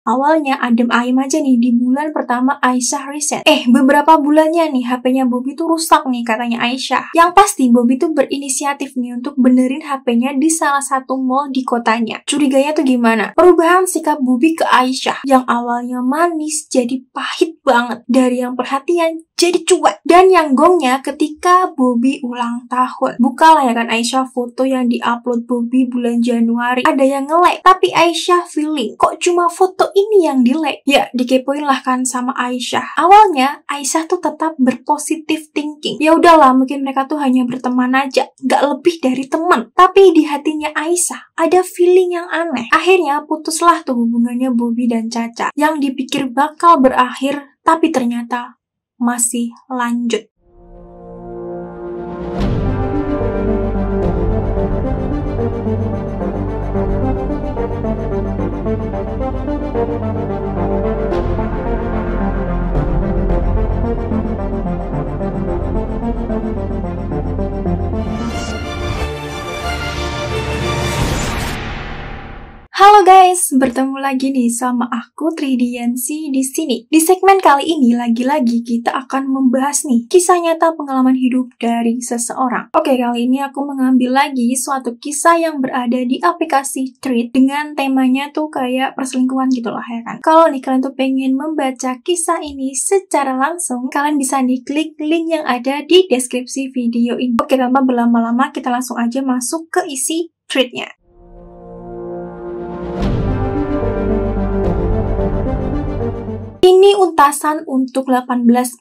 Awalnya adem ayem aja nih di bulan pertama Aisyah reset. Beberapa bulannya nih HP-nya Bobby tuh rusak nih katanya Aisyah. Yang pasti Bobby tuh berinisiatif nih untuk benerin HP-nya di salah satu mall di kotanya. Curiganya tuh gimana? Perubahan sikap Bobby ke Aisyah yang awalnya manis jadi pahit banget. Dari yang perhatian jadi cuek. Dan yang gongnya ketika Bobby ulang tahun. Bukalah ya kan Aisyah foto yang diupload Bobby bulan Januari. Ada yang nge-like, tapi Aisyah feeling kok cuma foto ini yang di-like? Ya, dikepoin lah kan sama Aisyah. Awalnya Aisyah tuh tetap berpositif thinking. Ya udahlah, mungkin mereka tuh hanya berteman aja, nggak lebih dari teman. Tapi di hatinya Aisyah ada feeling yang aneh. Akhirnya putuslah tuh hubungannya Bobby dan Caca yang dipikir bakal berakhir, tapi ternyata masih lanjut. Halo guys, bertemu lagi nih sama aku Tridiansi di sini. Di segmen kali ini lagi-lagi kita akan membahas nih kisah nyata pengalaman hidup dari seseorang. Oke, kali ini aku mengambil lagi suatu kisah yang berada di aplikasi Threads dengan temanya tuh kayak perselingkuhan gitu lah ya kan. Kalau nih kalian tuh pengen membaca kisah ini secara langsung, kalian bisa nih klik link yang ada di deskripsi video ini. Oke, tanpa berlama-lama kita langsung aja masuk ke isi thread-nya. Ini untasan untuk 18++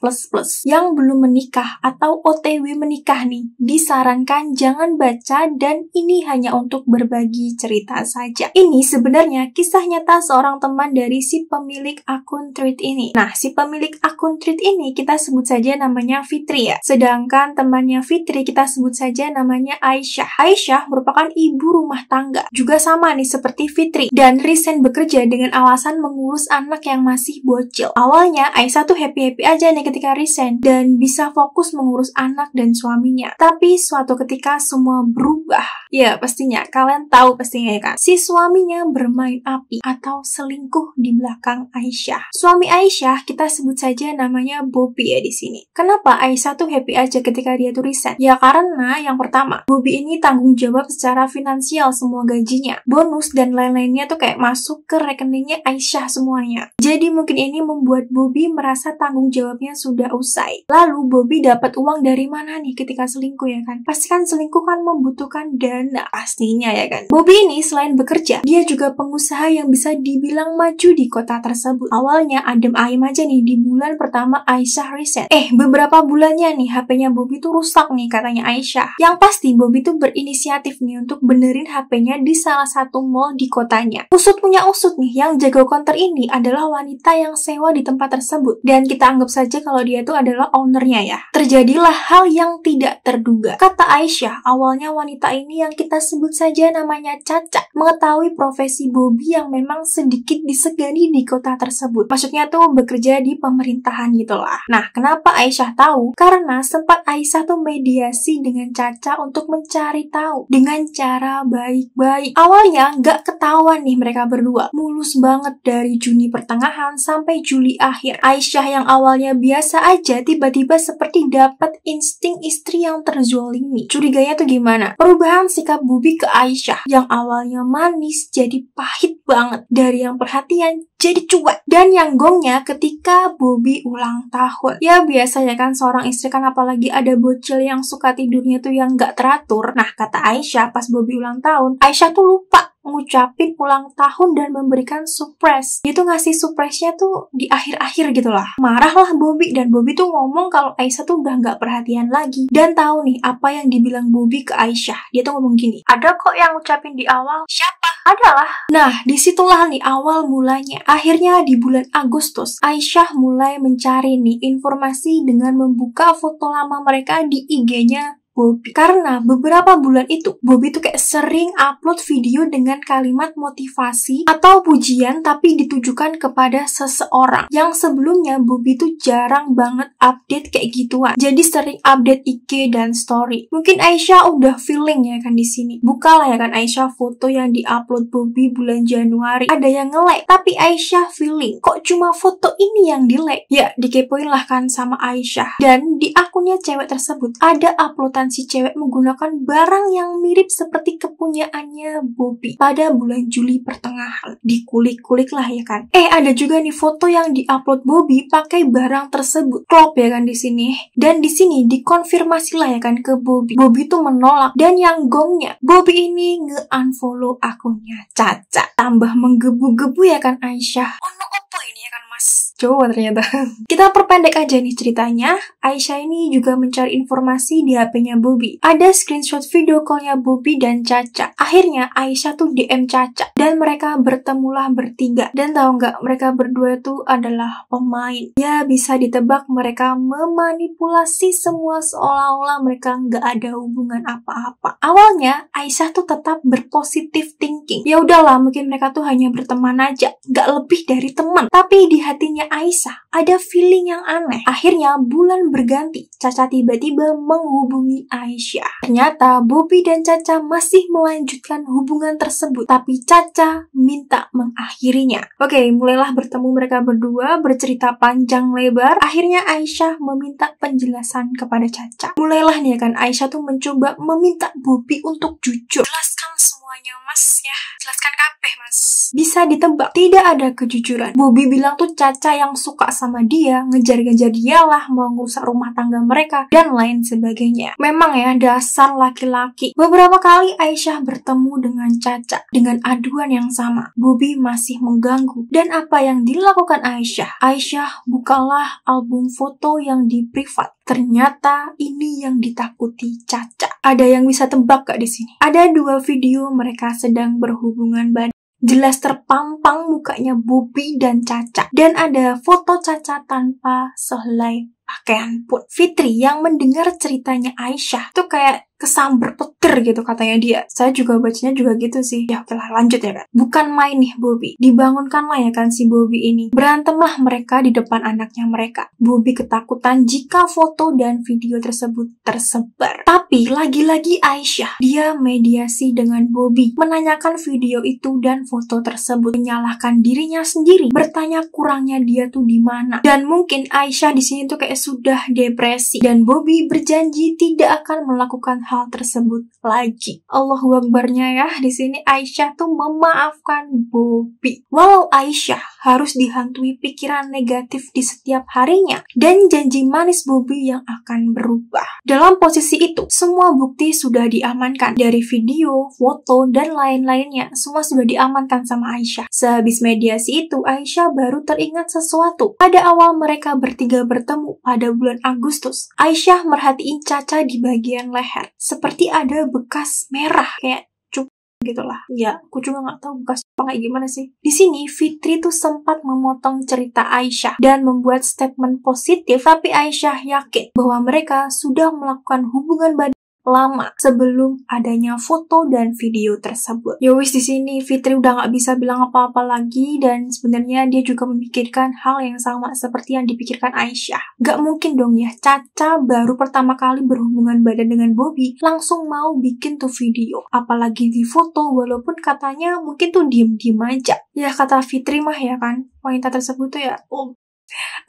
yang belum menikah atau OTW menikah nih. Disarankan jangan baca dan ini hanya untuk berbagi cerita saja. Ini sebenarnya kisah nyata seorang teman dari si pemilik akun Threads ini. Nah, si pemilik akun Threads ini kita sebut saja namanya Fitri ya. Sedangkan temannya Fitri kita sebut saja namanya Aisyah. Aisyah merupakan ibu rumah tangga. Juga sama nih seperti Fitri. Dan resign bekerja dengan alasan mengurus anak yang masih bocil. Awalnya Aisyah tuh happy-happy aja nih ketika resign dan bisa fokus mengurus anak dan suaminya. Tapi suatu ketika semua berubah. Ya pastinya, kalian tahu pastinya ya kan. Si suaminya bermain api atau selingkuh di belakang Aisyah. Suami Aisyah kita sebut saja namanya Bobby ya di sini. Kenapa Aisyah tuh happy aja ketika dia tuh resign? Ya karena yang pertama, Bobby ini tanggung jawab secara finansial semua gajinya. Bonus dan lain-lainnya tuh kayak masuk ke rekeningnya Aisyah semuanya. Jadi mungkin ini membuat Bobby merasa tanggung jawabnya sudah usai. Lalu Bobby dapat uang dari mana nih ketika selingkuh ya kan? Pasti kan selingkuh kan membutuhkan dana pastinya ya kan? Bobby ini selain bekerja, dia juga pengusaha yang bisa dibilang maju di kota tersebut. Awalnya adem ayem aja nih di bulan pertama Aisyah reset. Beberapa bulannya nih HP-nya Bobby tuh rusak nih katanya Aisyah. Yang pasti Bobby tuh berinisiatif nih untuk benerin HP-nya di salah satu mall di kotanya. Usut punya usut nih, yang jago counter ini adalah wanita yang sewa di tempat tersebut. Dan kita anggap saja kalau dia itu adalah ownernya ya. Terjadilah hal yang tidak terduga. Kata Aisyah, awalnya wanita ini yang kita sebut saja namanya Caca, mengetahui profesi Bobby yang memang sedikit disegani di kota tersebut. Maksudnya tuh bekerja di pemerintahan gitulah. Nah, kenapa Aisyah tahu? Karena sempat Aisyah tuh mediasi dengan Caca untuk mencari tahu dengan cara baik-baik. Awalnya nggak ketahuan nih mereka berdua. Mulus banget dari Juni pertengahan sampai Juli akhir. Aisyah yang awalnya biasa aja tiba-tiba seperti dapat insting istri yang terzolimi. Curiganya tuh gimana? Perubahan sikap Bobby ke Aisyah yang awalnya manis jadi pahit banget. Dari yang perhatian jadi cuek. Dan yang gongnya ketika Bobby ulang tahun. Ya biasanya kan seorang istri kan apalagi ada bocil yang suka tidurnya tuh yang gak teratur. Nah kata Aisyah pas Bobby ulang tahun, Aisyah tuh lupa ngucapin ulang tahun dan memberikan surprise. Dia tuh ngasih surprise-nya tuh di akhir-akhir gitu lah. Marahlah Bobby dan Bobby tuh ngomong kalau Aisyah tuh udah gak perhatian lagi. Dan tahu nih apa yang dibilang Bobby ke Aisyah. Dia tuh ngomong gini, ada kok yang ngucapin di awal. Siapa? Adalah. Nah, disitulah nih awal mulanya. Akhirnya di bulan Agustus, Aisyah mulai mencari nih informasi dengan membuka foto lama mereka di IG-nya Bobby. Karena beberapa bulan itu, Bobby tuh kayak sering upload video dengan kalimat motivasi atau pujian tapi ditujukan kepada seseorang. Yang sebelumnya Bobby tuh jarang banget update kayak gituan. Jadi sering update IG dan story. Mungkin Aisyah udah feeling ya kan di sini. Bukalah ya kan Aisyah foto yang diupload Bobby bulan Januari. Ada yang nge-like, tapi Aisyah feeling kok cuma foto ini yang di-like. Ya, dikepoin lah kan sama Aisyah. Dan di akunnya cewek tersebut ada uploadan si cewek menggunakan barang yang mirip seperti kepunyaannya Bobby pada bulan Juli pertengahan. Dikulik-kulik lah ya kan. Ada juga nih foto yang diupload Bobby pakai barang tersebut. Klop ya kan di sini. Dan di sini dikonfirmasi lah ya kan ke Bobby. Bobby tuh menolak, dan yang gongnya Bobby ini nge-unfollow akunnya Caca. Tambah menggebu-gebu ya kan Aisyah. Ono opo ini ya kan Mas? Coba ternyata. Kita perpendek aja nih ceritanya. Aisyah ini juga mencari informasi di HP-nya Bobby. Ada screenshot video call-nya Bobby dan Caca. Akhirnya Aisyah tuh DM Caca dan mereka bertemulah bertiga. Dan tahu nggak, mereka berdua itu adalah pemain. Ya bisa ditebak mereka memanipulasi semua seolah-olah mereka nggak ada hubungan apa-apa. Awalnya Aisyah tuh tetap berpositif thinking. Ya udahlah, mungkin mereka tuh hanya berteman aja, nggak lebih dari teman. Tapi di hatinya Aisyah ada feeling yang aneh. Akhirnya bulan berganti, Caca tiba-tiba menghubungi Aisyah. Ternyata Bobby dan Caca masih melanjutkan hubungan tersebut, tapi Caca minta mengakhirinya. Oke, mulailah bertemu mereka berdua, bercerita panjang lebar. Akhirnya Aisyah meminta penjelasan kepada Caca. Mulailah nih kan Aisyah tuh mencoba meminta Bobby untuk jujur. Jelaskan semuanya Mas ya. Jelaskan kabeh Mas. Bisa ditebak, tidak ada kejujuran. Bobby bilang tuh Caca yang suka sama dia, ngejar-ngejar dialah, mau ngerusak rumah tangga mereka, dan lain sebagainya. Memang ya, dasar laki-laki. Beberapa kali Aisyah bertemu dengan Caca, dengan aduan yang sama. Bobby masih mengganggu. Dan apa yang dilakukan Aisyah? Aisyah bukalah album foto yang di privat. Ternyata ini yang ditakuti Caca. Ada yang bisa tebak gak di sini? Ada 2 video mereka sedang berhubungan badan. Jelas terpampang mukanya Bobby dan Caca. Dan ada foto Caca tanpa sehelai pakaian pun. Fitri yang mendengar ceritanya Aisyah tuh kayak kesamber petir gitu katanya dia. Saya juga bacanya juga gitu sih. Ya oke lah, lanjut ya kan. Bukan main nih Bobby. Dibangunkanlah ya kan si Bobby ini. Berantemlah mereka di depan anaknya mereka. Bobby ketakutan jika foto dan video tersebut tersebar. Tapi lagi-lagi Aisyah, dia mediasi dengan Bobby. Menanyakan video itu dan foto tersebut. Menyalahkan dirinya sendiri. Bertanya kurangnya dia tuh di mana. Dan mungkin Aisyah di sini tuh kayak sudah depresi. Dan Bobby berjanji tidak akan melakukan hal tersebut lagi. Allahu Akbarnya ya, di sini Aisyah tuh memaafkan Bobby. Walau Aisyah harus dihantui pikiran negatif di setiap harinya dan janji manis Bobby yang akan berubah. Dalam posisi itu, semua bukti sudah diamankan dari video, foto, dan lain-lainnya. Semua sudah diamankan sama Aisyah. Sehabis mediasi itu, Aisyah baru teringat sesuatu. Pada awal mereka bertiga bertemu pada bulan Agustus, Aisyah merhatiin Caca di bagian leher. Seperti ada bekas merah, kayak cup gitulah. Ya, aku juga nggak tahu bekas apa kayak gimana sih. Di sini Fitri tuh sempat memotong cerita Aisyah dan membuat statement positif, tapi Aisyah yakin bahwa mereka sudah melakukan hubungan badan lama sebelum adanya foto dan video tersebut. Yowis di sini Fitri udah nggak bisa bilang apa-apa lagi, dan sebenarnya dia juga memikirkan hal yang sama seperti yang dipikirkan Aisyah. Gak mungkin dong ya Caca baru pertama kali berhubungan badan dengan Bobby langsung mau bikin tuh video, apalagi di foto, walaupun katanya mungkin tuh diem-diem aja. Ya kata Fitri mah ya kan, wanita tersebut tuh ya aku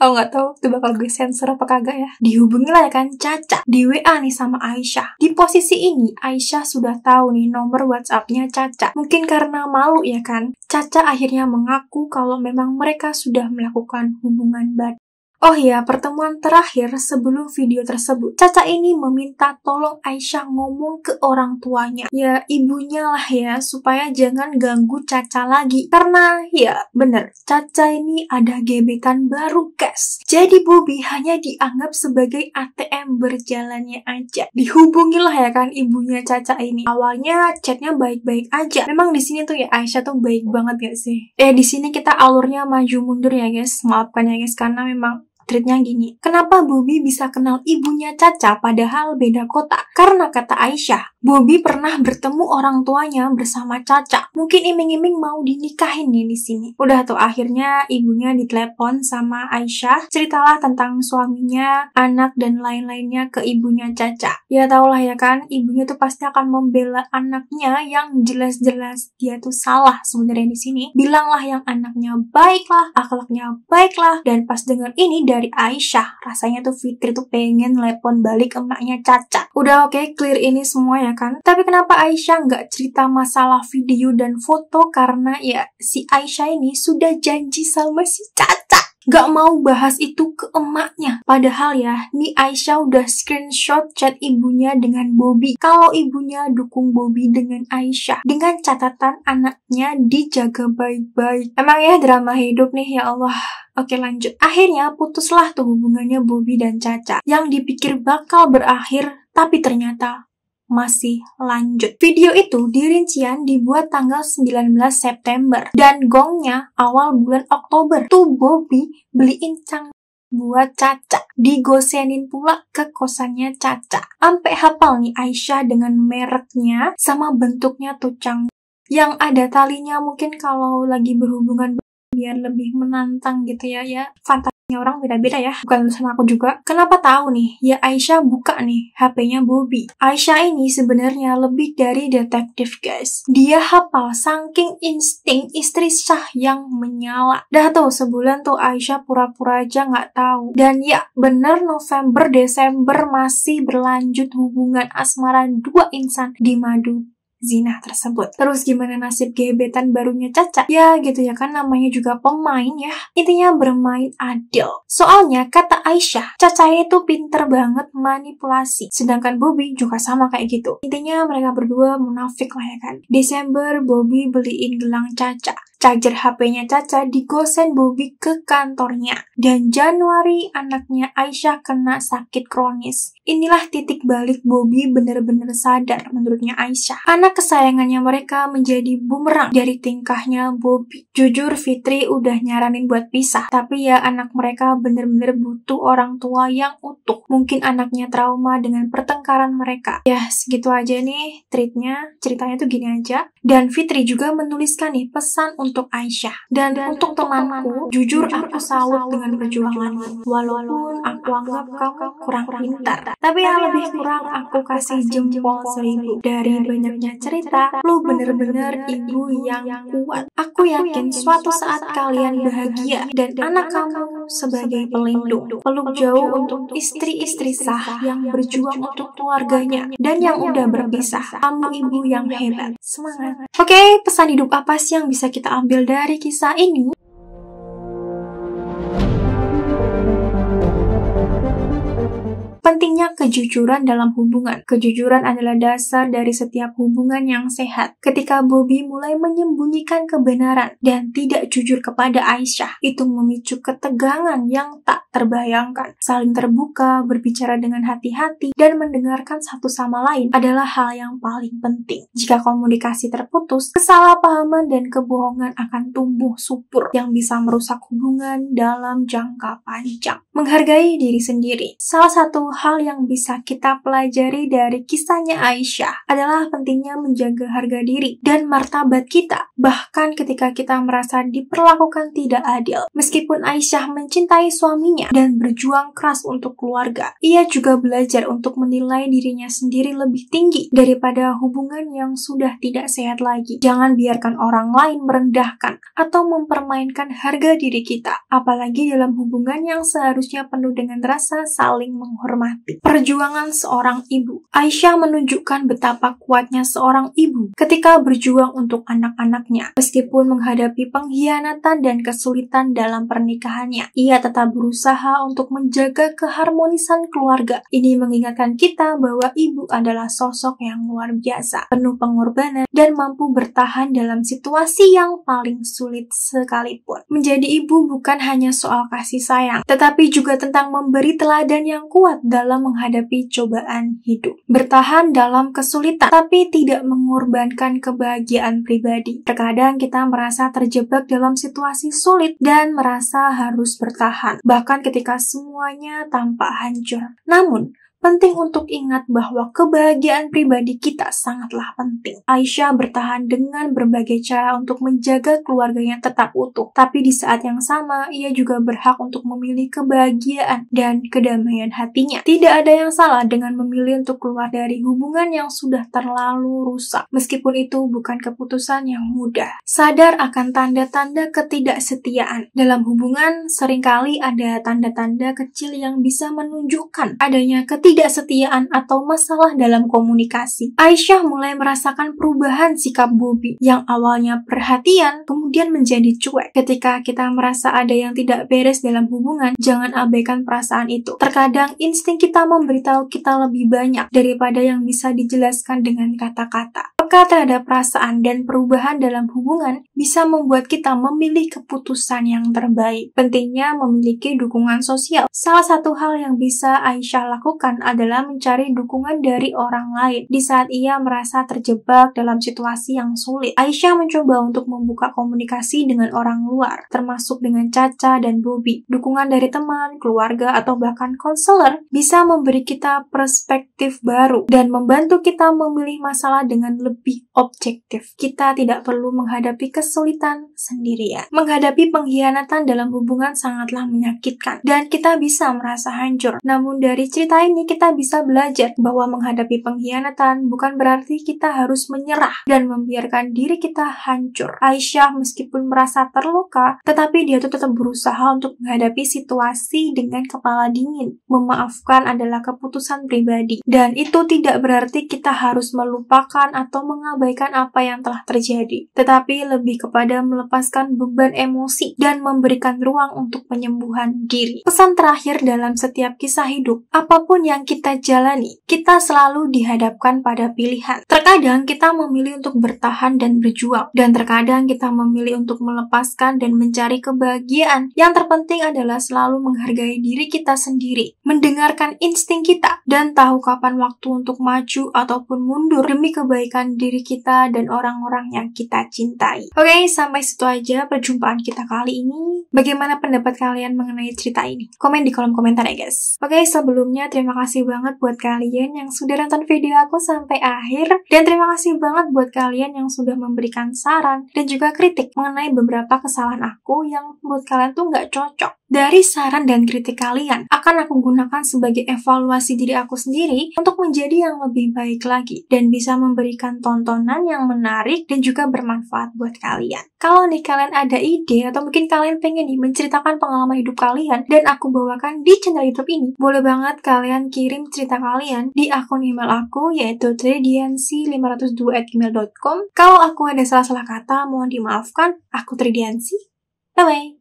nggak tahu tuh bakal gue sensor apa kagak ya. Dihubungi lah ya kan Caca di WA nih sama Aisyah. Di posisi ini Aisyah sudah tahu nih nomor WhatsApp-nya Caca. Mungkin karena malu ya kan, Caca akhirnya mengaku kalau memang mereka sudah melakukan hubungan badan. Oh iya, pertemuan terakhir sebelum video tersebut, Caca ini meminta tolong Aisyah ngomong ke orang tuanya. Ya, ibunya lah ya, supaya jangan ganggu Caca lagi. Karena, ya bener, Caca ini ada gebetan baru, guys. Jadi Bobby hanya dianggap sebagai ATM berjalannya aja. Dihubungilah ya kan ibunya Caca ini. Awalnya chatnya baik-baik aja. Memang di sini tuh ya Aisyah tuh baik banget gak sih? Di sini kita alurnya maju mundur ya guys. Maafkan ya guys, karena memang Tweetnya gini, kenapa Bobby bisa kenal ibunya Caca padahal beda kota? Karena kata Aisyah, Bobby pernah bertemu orang tuanya bersama Caca. Mungkin iming-iming mau dinikahin nih di sini. Udah tuh akhirnya ibunya ditelepon sama Aisyah, ceritalah tentang suaminya, anak dan lain-lainnya ke ibunya Caca. Ya taulah ya kan, ibunya tuh pasti akan membela anaknya yang jelas-jelas dia tuh salah sebenarnya di sini. Bilanglah yang anaknya baiklah, akhlaknya baiklah. Dan pas denger ini dari Aisyah, rasanya tuh Fitri tuh pengen telepon balik emaknya Caca. Udah oke, clear ini semua ya kan. Tapi kenapa Aisyah nggak cerita masalah video dan foto? Karena ya si Aisyah ini sudah janji sama si Caca gak mau bahas itu ke emaknya. Padahal ya, nih Aisyah udah screenshot chat ibunya dengan Bobby. Kalau ibunya dukung Bobby dengan Aisyah, dengan catatan anaknya dijaga baik-baik. Emang ya drama hidup nih, ya Allah. Oke lanjut. Akhirnya putuslah tuh hubungannya Bobby dan Caca. Yang dipikir bakal berakhir, tapi ternyata masih lanjut. Video itu dirincian dibuat tanggal 19 September dan gongnya awal bulan Oktober. Tuh Bobby beliin cang buat Caca, digosenin pula ke kosannya Caca. Ampe hafal nih Aisyah dengan mereknya sama bentuknya tuh cang. Yang ada talinya, mungkin kalau lagi berhubungan biar lebih menantang gitu ya. Fantasinya orang beda-beda ya, bukan sama aku juga. Kenapa tahu nih? Ya Aisyah buka nih HP-nya Bobby. Aisyah ini sebenarnya lebih dari detektif guys. Dia hafal saking insting istri sah yang menyala. Dah tuh sebulan tuh Aisyah pura-pura aja nggak tahu. Dan ya bener November Desember masih berlanjut hubungan asmara dua insan di madu zina tersebut. Terus gimana nasib gebetan barunya Caca? Ya gitu ya kan, namanya juga pemain ya. Intinya bermain adil. Soalnya kata Aisyah, Caca itu pinter banget manipulasi. Sedangkan Bobby juga sama kayak gitu. Intinya mereka berdua munafik lah ya kan. Desember Bobby beliin gelang Caca. Charger HP-nya Caca digosen Bobby ke kantornya. Dan Januari anaknya Aisyah kena sakit kronis. Inilah titik balik Bobby bener-bener sadar menurutnya Aisyah. Anak kesayangannya mereka menjadi bumerang dari tingkahnya Bobby. Jujur Fitri udah nyaranin buat pisah. Tapi ya anak mereka bener-bener butuh orang tua yang utuh. Mungkin anaknya trauma dengan pertengkaran mereka. Ya segitu aja nih treatnya. Ceritanya tuh gini aja. Dan Fitri juga menuliskan nih pesan untuk Aisyah. Dan untuk temanku, jujur aku salut dengan perjuanganmu. Walaupun aku anggap kamu kurang pintar. Tapi yang lebih kurang aku kasih jempol 1000. Dari banyaknya cerita, lu bener-bener ibu yang kuat. Aku yakin suatu saat kalian bahagia dan anak kamu sebagai pelindung. Peluk jauh untuk istri-istri sah yang berjuang untuk keluarganya dan yang udah berpisah. Kamu ibu yang hebat. Semangat. Oke, pesan hidup apa sih yang bisa kita ambil dari kisah ini? Pentingnya kejujuran dalam hubungan. Kejujuran adalah dasar dari setiap hubungan yang sehat. Ketika Bobby mulai menyembunyikan kebenaran dan tidak jujur kepada Aisyah, itu memicu ketegangan yang tak terbayangkan. Saling terbuka, berbicara dengan hati-hati, dan mendengarkan satu sama lain adalah hal yang paling penting. Jika komunikasi terputus, kesalahpahaman dan kebohongan akan tumbuh subur yang bisa merusak hubungan dalam jangka panjang. Menghargai diri sendiri. Salah satu hal yang bisa kita pelajari dari kisahnya Aisyah adalah pentingnya menjaga harga diri dan martabat kita, bahkan ketika kita merasa diperlakukan tidak adil. Meskipun Aisyah mencintai suaminya dan berjuang keras untuk keluarga, ia juga belajar untuk menilai dirinya sendiri lebih tinggi daripada hubungan yang sudah tidak sehat lagi. Jangan biarkan orang lain merendahkan atau mempermainkan harga diri kita, apalagi dalam hubungan yang seharusnya penuh dengan rasa saling menghormati. Perjuangan seorang ibu. Aisyah menunjukkan betapa kuatnya seorang ibu ketika berjuang untuk anak-anaknya. Meskipun menghadapi pengkhianatan dan kesulitan dalam pernikahannya, ia tetap berusaha untuk menjaga keharmonisan keluarga. Ini mengingatkan kita bahwa ibu adalah sosok yang luar biasa, penuh pengorbanan, dan mampu bertahan dalam situasi yang paling sulit sekalipun. Menjadi ibu bukan hanya soal kasih sayang, tetapi juga tentang memberi teladan yang kuat dalam menghadapi menghadapi cobaan hidup. Bertahan dalam kesulitan, tapi tidak mengorbankan kebahagiaan pribadi. Terkadang kita merasa terjebak dalam situasi sulit dan merasa harus bertahan, bahkan ketika semuanya tampak hancur. Namun, penting untuk ingat bahwa kebahagiaan pribadi kita sangatlah penting. Aisyah bertahan dengan berbagai cara untuk menjaga keluarganya tetap utuh. Tapi di saat yang sama, ia juga berhak untuk memilih kebahagiaan dan kedamaian hatinya. Tidak ada yang salah dengan memilih untuk keluar dari hubungan yang sudah terlalu rusak. Meskipun itu bukan keputusan yang mudah. Sadar akan tanda-tanda ketidaksetiaan. Dalam hubungan, seringkali ada tanda-tanda kecil yang bisa menunjukkan adanya ketidaksetiaan atau masalah dalam komunikasi. Aisyah mulai merasakan perubahan sikap Bobby yang awalnya perhatian kemudian menjadi cuek. Ketika kita merasa ada yang tidak beres dalam hubungan, jangan abaikan perasaan itu. Terkadang insting kita memberitahu kita lebih banyak daripada yang bisa dijelaskan dengan kata-kata. Peka terhadap perasaan dan perubahan dalam hubungan bisa membuat kita memilih keputusan yang terbaik. Pentingnya memiliki dukungan sosial. Salah satu hal yang bisa Aisyah lakukan adalah mencari dukungan dari orang lain di saat ia merasa terjebak dalam situasi yang sulit. Aisyah mencoba untuk membuka komunikasi dengan orang luar, termasuk dengan Caca dan Bobby. Dukungan dari teman, keluarga, atau bahkan konselor bisa memberi kita perspektif baru dan membantu kita memilih masalah dengan lebih objektif. Kita tidak perlu menghadapi kesulitan sendirian. Menghadapi pengkhianatan dalam hubungan sangatlah menyakitkan dan kita bisa merasa hancur. Namun dari cerita ini kita bisa belajar bahwa menghadapi pengkhianatan bukan berarti kita harus menyerah dan membiarkan diri kita hancur. Aisyah meskipun merasa terluka, tetapi dia tetap berusaha untuk menghadapi situasi dengan kepala dingin. Memaafkan adalah keputusan pribadi dan itu tidak berarti kita harus melupakan atau mengabaikan apa yang telah terjadi, tetapi lebih kepada melepaskan beban emosi dan memberikan ruang untuk penyembuhan diri. Pesan terakhir dalam setiap kisah hidup, apapun yang kita jalani, kita selalu dihadapkan pada pilihan. Terkadang kita memilih untuk bertahan dan berjuang, dan terkadang kita memilih untuk melepaskan dan mencari kebahagiaan. Yang terpenting adalah selalu menghargai diri kita sendiri, mendengarkan insting kita, dan tahu kapan waktu untuk maju ataupun mundur demi kebaikan diri kita dan orang-orang yang kita cintai. Oke, sampai situ aja perjumpaan kita kali ini. Bagaimana pendapat kalian mengenai cerita ini? Komen di kolom komentar ya guys. Oke, sebelumnya terima kasih banget buat kalian yang sudah nonton video aku sampai akhir. Dan terima kasih banget buat kalian yang sudah memberikan saran dan juga kritik mengenai beberapa kesalahan aku yang menurut kalian tuh nggak cocok. Dari saran dan kritik kalian, akan aku gunakan sebagai evaluasi diri aku sendiri untuk menjadi yang lebih baik lagi dan bisa memberikan tontonan yang menarik dan juga bermanfaat buat kalian. Kalau nih kalian ada ide atau mungkin kalian pengen nih menceritakan pengalaman hidup kalian dan aku bawakan di channel YouTube ini, boleh banget kalian kirim cerita kalian di akun email aku yaitu tridiansi502@gmail.com. Kalau aku ada salah-salah kata, mohon dimaafkan. Aku Tridiansi. Bye-bye.